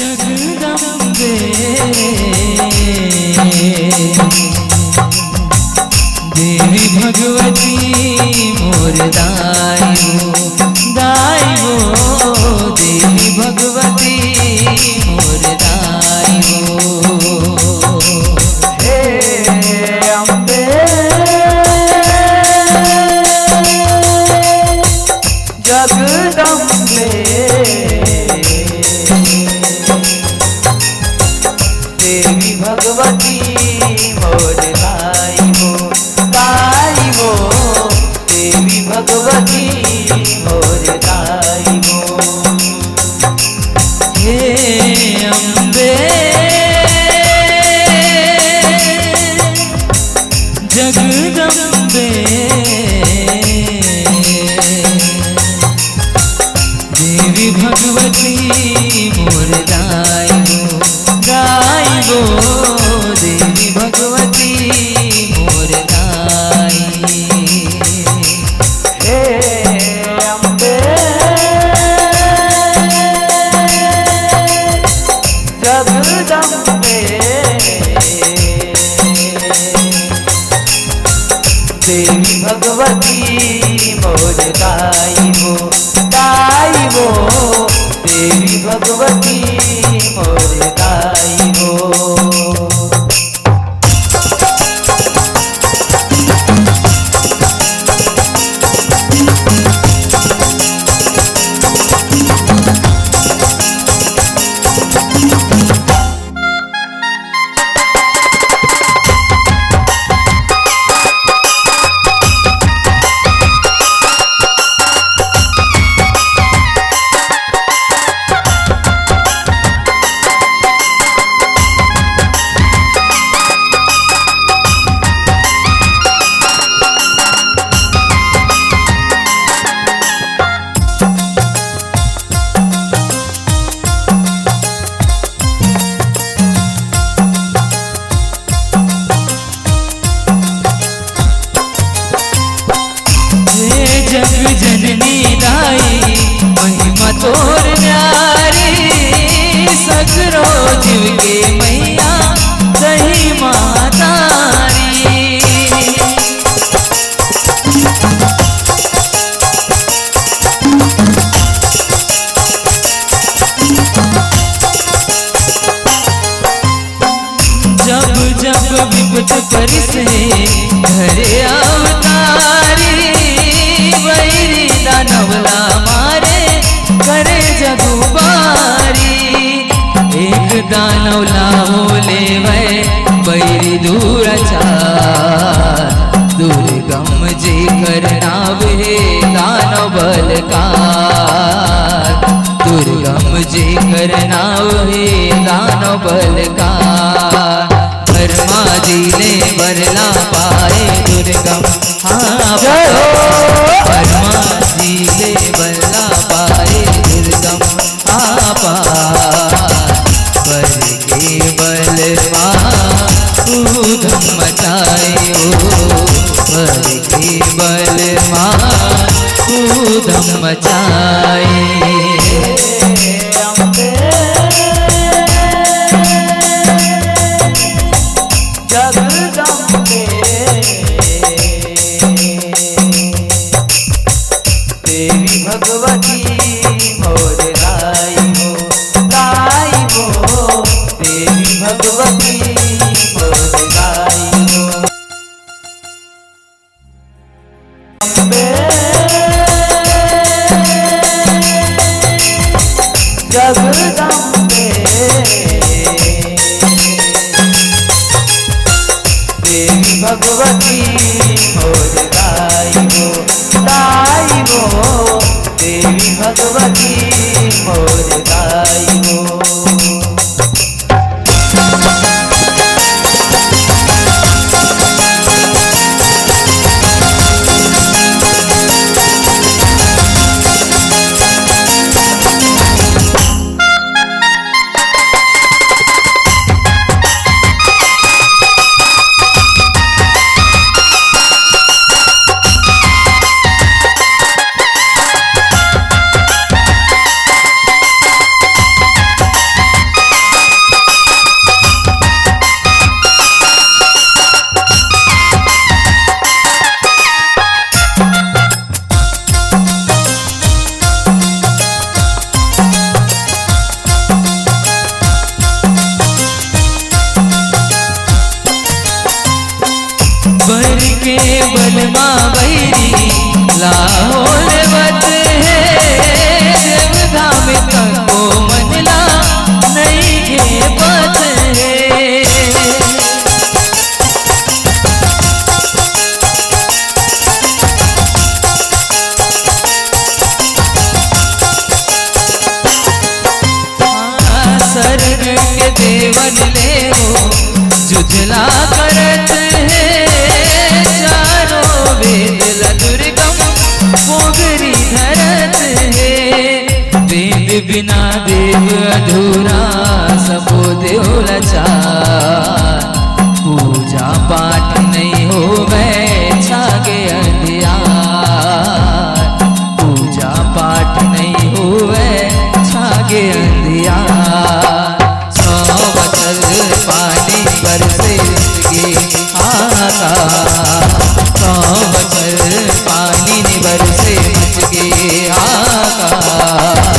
जगदम्बे देवी भगवती मोर दाइयो दाइयो देवी भगवती मोर दाइयो हे अम्बे जगदम्बे देवी भगवती मोर दाइयो दाइयो देवी भगवती मोर दाइयो हे अम्बे जगदम्बे देवी भगवती मोर दाइयो दाइयो देवी भगवती मोर दाई हे अम्बे जगदम्बे देवी भगवती मोर दाइयो दाइयो देवी भगवती मोर दाइयो जग जननी दाई महिमा तोर न्यारी सगरो जीव के मैया सही मातारी जब जब विपद परिसे घरे अवतारी वैरी दानवला मारे करे जगुबारी एक दानवला होले वै वैरी दूराचार दुर्गम जी करनावे दानव बलकार दुर्गम जी करनावे दानव बलकार धर्मा जी ने बरला पाए दुर्गम धर्मा जी ने बरला पाए दुर्गम पर के बलवा धूम मचायो पर के बलवा धूम मचाए जगदम्बे देवी भगवती मोर दाइयो दाइयो देवी भगवती मोर दाइयो अम्बे जगदम्बे देवी भगवती मोर दाइयो दाइयो देवी भगवती मोर दाइयो सेवन ले हो जुझला करत है चारों वेद दुर्गम पोगरी धरत है। वेद बिना देव अधूरा सबो देव लाचार। पूजा पाठ नहीं होवे छागे अंधियार। पूजा पाठ नहीं होवे छागे अंधियार। 100 बचल पानी बरसे गे आकाश। 100 बचल पानी बरसे गे आकाश।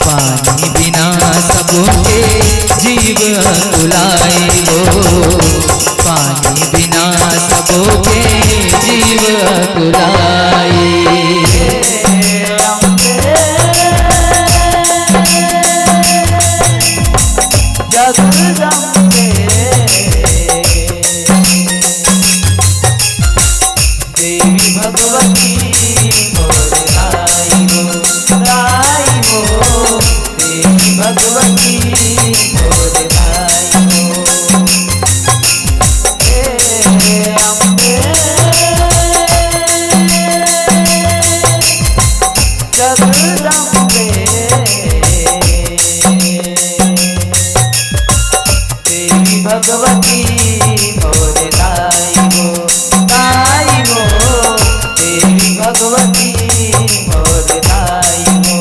पानी बिना सबके जीव अकुलाई हो। पानी बिना सबके जीव अकुलाई। देवी भगवती मोर गाई हो। देवी भगवती मोर गाई हो। अम्बे जगदम्बे देवी भगवती मोर गाई हो। गाई हो देवी भगवती मोर गाई हो।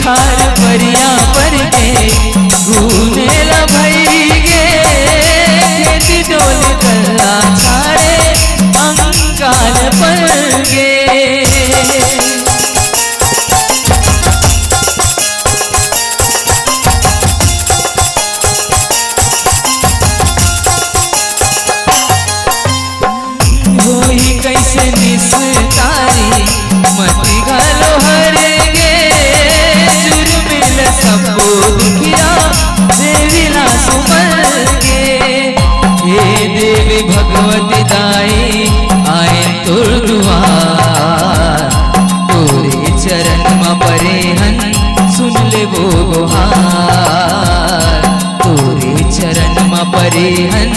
खार परिया पर के घूने ला भई गे। खेती डोल कल्ला छाड़े अंगाल पर गे। होई कैसे निस्तारी मती घालो हरे सबको दुखिया देवी ला सुमर के। हे देवी भगवती दाई आए तुर दुआर। तोरे चरण में परे हन सुन ले वो गुहार। तोरे चरण में परे हन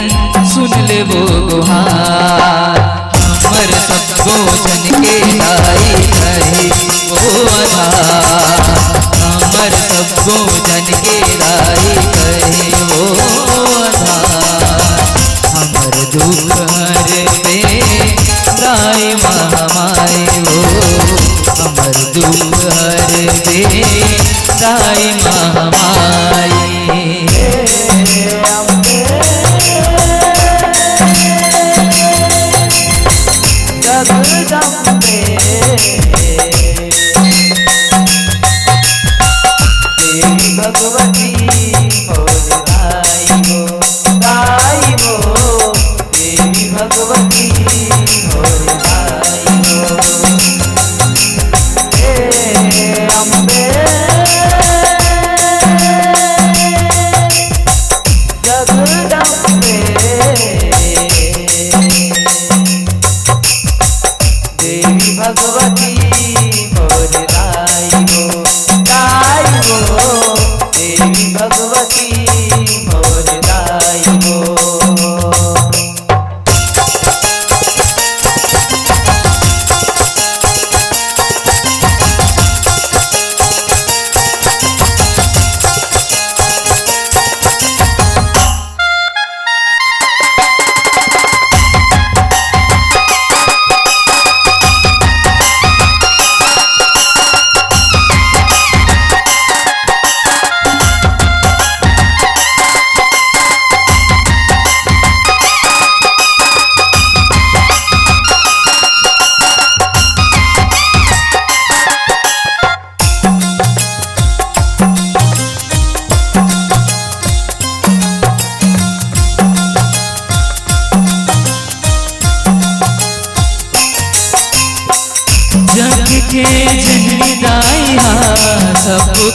सुन ले वो गुहार। हमर सबको जन के दाई कहे वो आधार। हमर सबको जन के दाई कहे वो आधार। हमर दुख हरते दाई महामाई हो। हमर दुख हरते दाई महामाई। जगदम्बे देवी भगवती मोर गाई हो। गाई हो देवी भगवती मोर गाई हो। अम्बे जगदम्बे देवी भगवती मोर गाई हो। गाई हो देवी भगवती मोर गाई हो।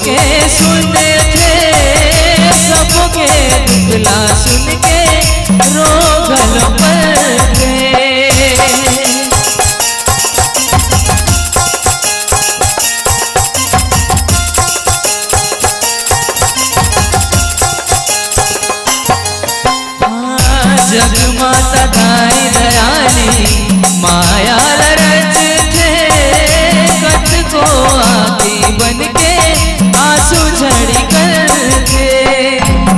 सबके सुनते सबके दुखला सुन के रोगल पड़ते। जग माता दाई दयाली माया रच थे कच को आती बन के आंसू झड़ी करते।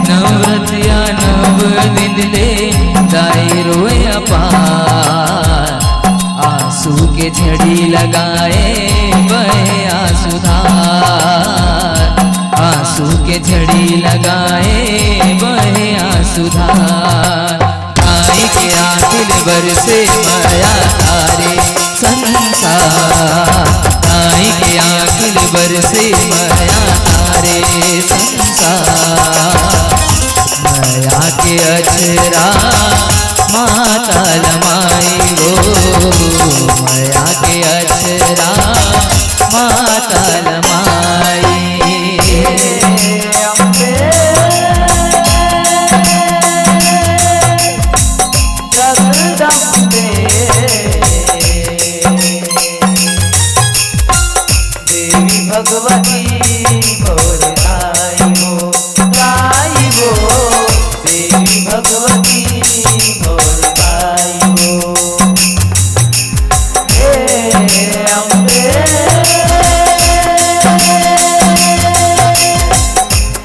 नवरतिया नव दिन ले दाई रोए अपार आंसू के झड़ी लगाए बहे आंसुधार आंसू के झड़ी लगाए बहे आंसुधार। आई के आखिर बरसे माया तारे संसार आई के आखिर बरसे माया तारे संसार। माया के अचरा माता लमाई वो माया के अचरा माता लमाई। भगवती मोर दाई हो देवी भगवती मोर दाई हो। हे अम्बे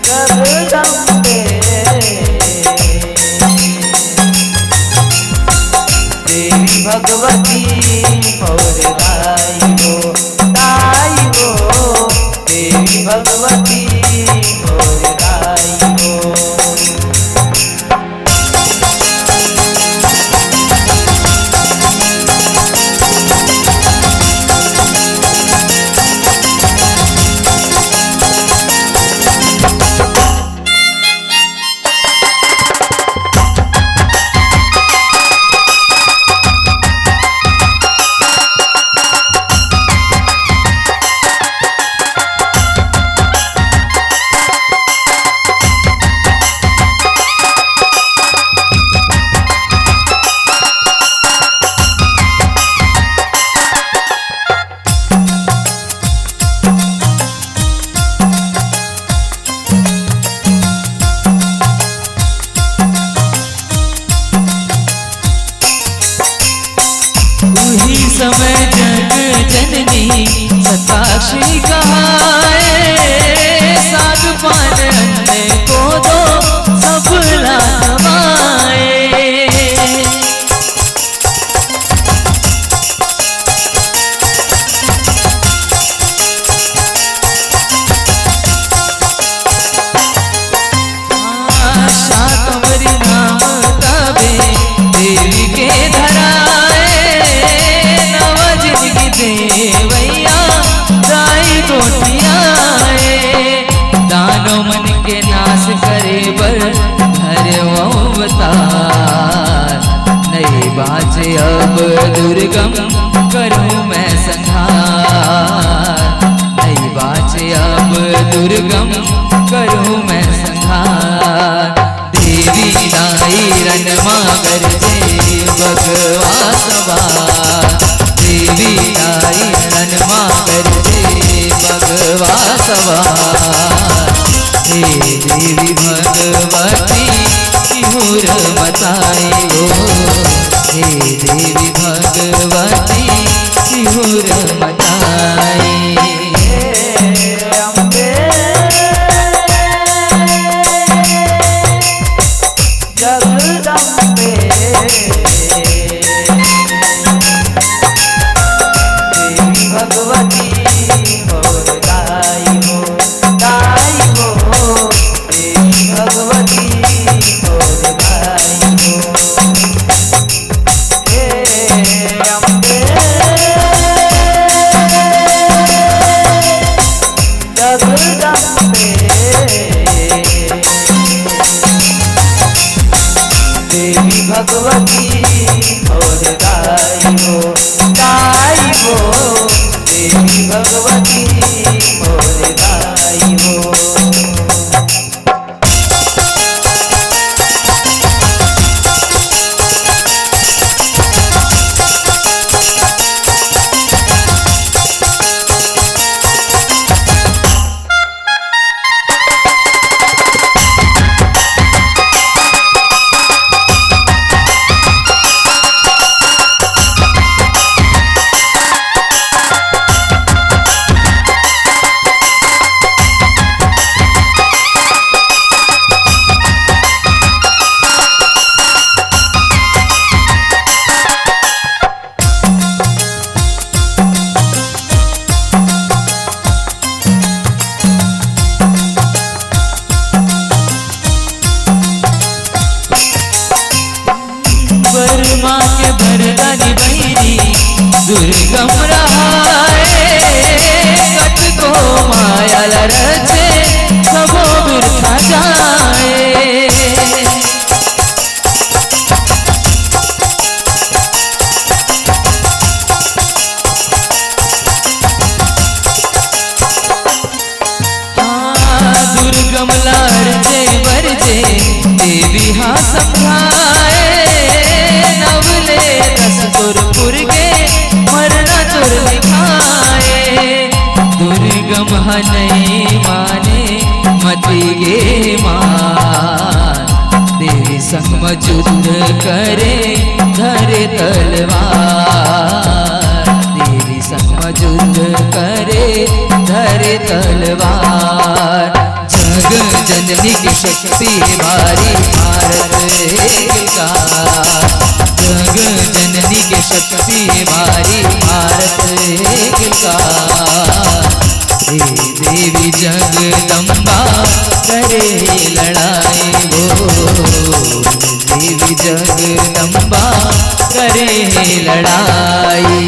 जगदम्बे देवी भगवती मोर दाई हो देवी भगवती मोर दाई हो। समय जग जननी सताक्षी कहाए साधु पान अन्य को दो सब लाए। शाकंभरी नाम तबे देवी के धराए देवैया दाई गोटियाए। दानो मन के नाश करे बर हर अवतार नहीं बाजे अब दुर्गम करूं मैं संहार नहीं बाजे अब दुर्गम करूं मैं संहार। देवी दाई रणमा करते भगवा सवार देवी दाई रणमा करते भगवा सवार। हे देवी भगवती सिहुर मताई हो हे देवी भगवती सिहुर मताई। भगवती मोर दाई हो देवी भगवती मोर दाई हो। हे अम्बे जगदम्बे देवी भगवती मोर दाई हो देवी भगवती मोर दाई हो। सुरमा के बरदानी बैरी दुर्गम रहाए कट को माया रचे सबो बिरथा जाए दुर्गम लारजे बरजे देवी हाँ समझाए नवले दस तुरपुर के मरना तुर लिखाए दुर्गम नहीं माने मती गे मान देवी संग युद्ध करे धरे तलवार देवी संग युद्ध करे धरे तलवार जग जननी की शक्ति बारी भारत का जग जननी की शक्ति बारी भारत का देवी जगदम्बा करे लड़ाई वो देवी जगदम्बा करे लड़ाई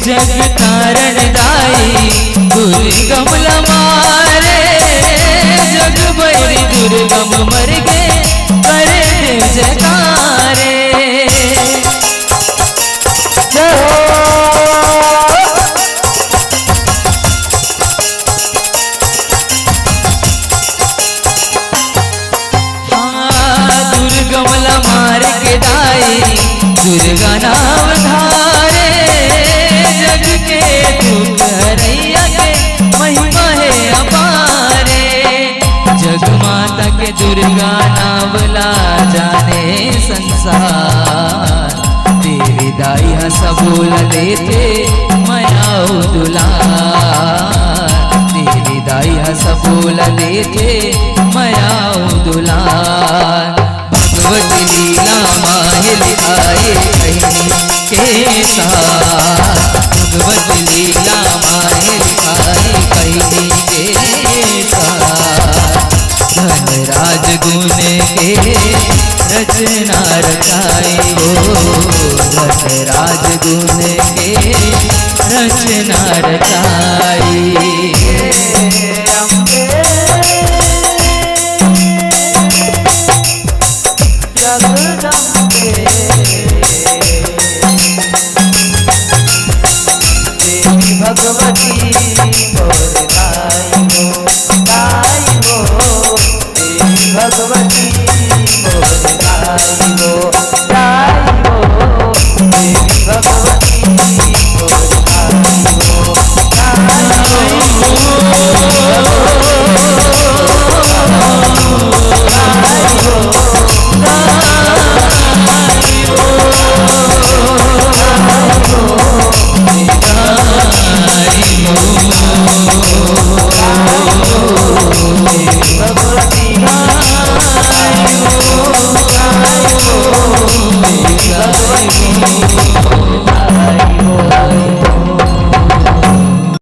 जग तारण दाई दुर्गम लमारे जग बैरी दुर्गम मर गे करे देव जयकारे दुर्गम लमार के दाई दुर्गा नाम धारे जग के दुख हरैया के महिमा है अपारे जग माता के दुर्गा नावला जाने संसार देवी दाई सबूल देते मया दुलार देवी दाई सबूल देते मया दुलार भगवती लीला माहिल आए कहीं के साथ भगवत लीला माहिर आए कहीं के साथ धनराज गुण के रचना रचाए हो धनराज गुण के रचना रचाई भगवती